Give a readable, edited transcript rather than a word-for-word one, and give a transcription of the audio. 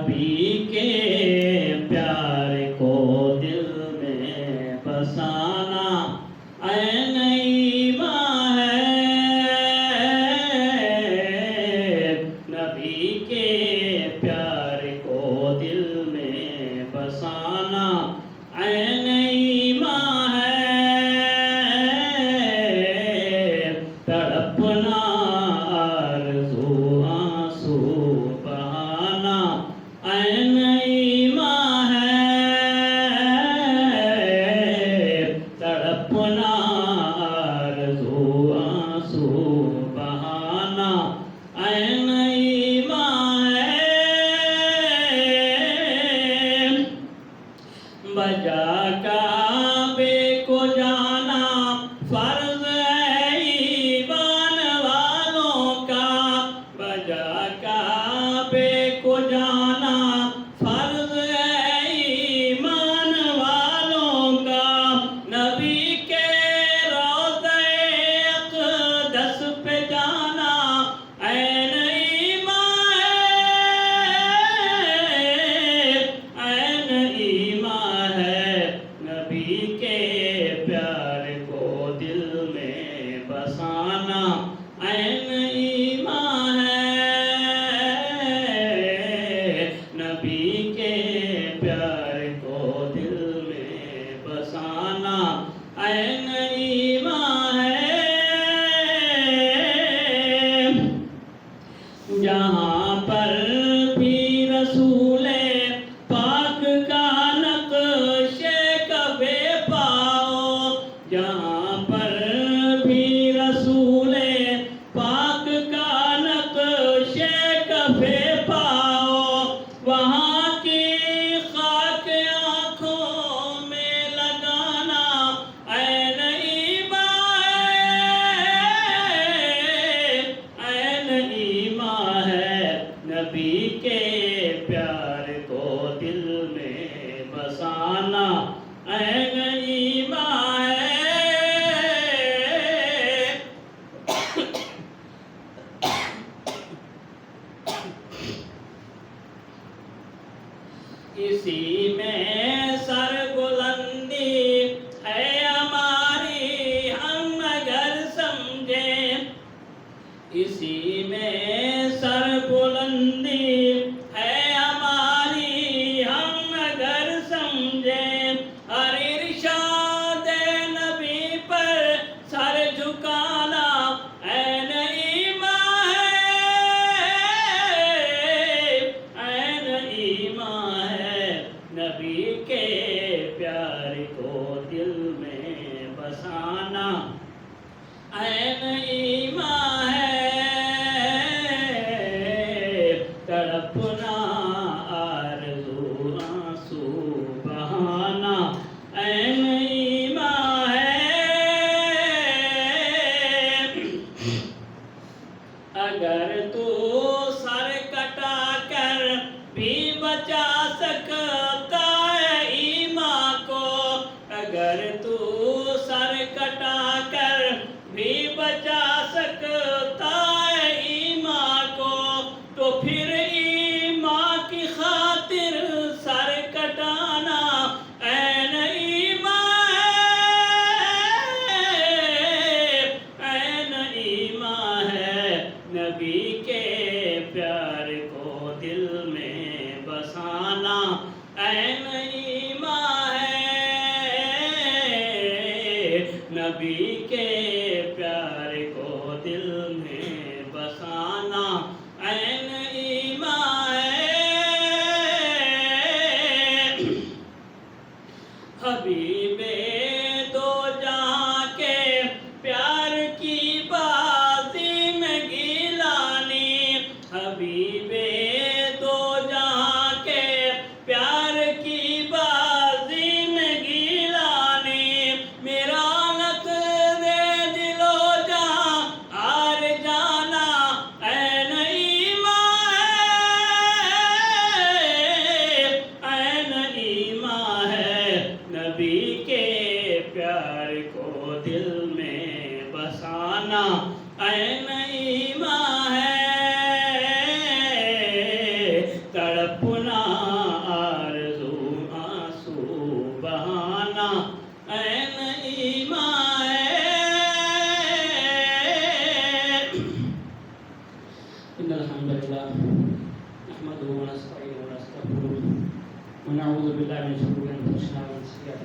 نبی کے پیار کو دل میں بسانا عین ایمان ہے، نبی کے پیار کو دل میں بسانا عین ایمان ہے، تڑپنا آرزو آنسو بہانا عین ایمان ہے، تڑپنا آرزو آنسو بہانا عین ایمان ہے، بجا کعبے کو جانا فرض ہے ایمان والوں کا، بجا کعبے کو جانا فرض ہے ایمان والوں کا، نبی کے روضہ اقدس پہ جانا عین ایمان ہے، عین ایمان ہے، نبی کے پیار کو دل میں بسانا عین ایمان ہے، نبی کے پیار کو دل میں بسانا عین ایمان ہے، جہاں پر بھی رسول پاک کا نقش کعبے پاؤ، جہاں پر بھی رسول پاک کا نقش کعبے پاؤ، وہاں کی خاک آنکھوں میں لگانا عین ایمان ہے، عین ایمان ہے، نبی کے پیار کو دل میں بسانا عین ایمان ہے، اسی میں سر بلندی ہے ہماری ہم اگر سمجھیں، اسی میں سر بلندی ہے ہماری ہم اگر سمجھیں، ہر ارشاد نبی پر سر جھکانا عین ایمان ہے، عین ایمان ہے، نبی کے پیار کو دل میں بسانا عین ایمان ہے، تڑپنا آرزو آنسو بہانا عین ایمان ہے، اگر تو سر کٹا کر بھی بچا سکتا ہے ایمان کو، اگر تو سر کٹا کر بھی بچا سکتا ہے ایمان کو، تو پھر ایمان کی خاطر سر کٹانا عین ایمان ہے، عین ایمان ہے، نبی کے پیار کو دل میں بسانا عین ایمان ہے، نبی کے پیار کو دل میں بسانا عین ایمان ہے، حبیب دو جہاں کے پیار کی بازی میں گیلانی، حبیب دو جہاں کے پیار کی بازی میں گیلانی، میرا نقد بہانہ عین ایمان ہے۔ ان الحمد للہ نحمده ونستعینه ونستغفره ونعوذ باللہ من شرور انفسنا ومن سیئات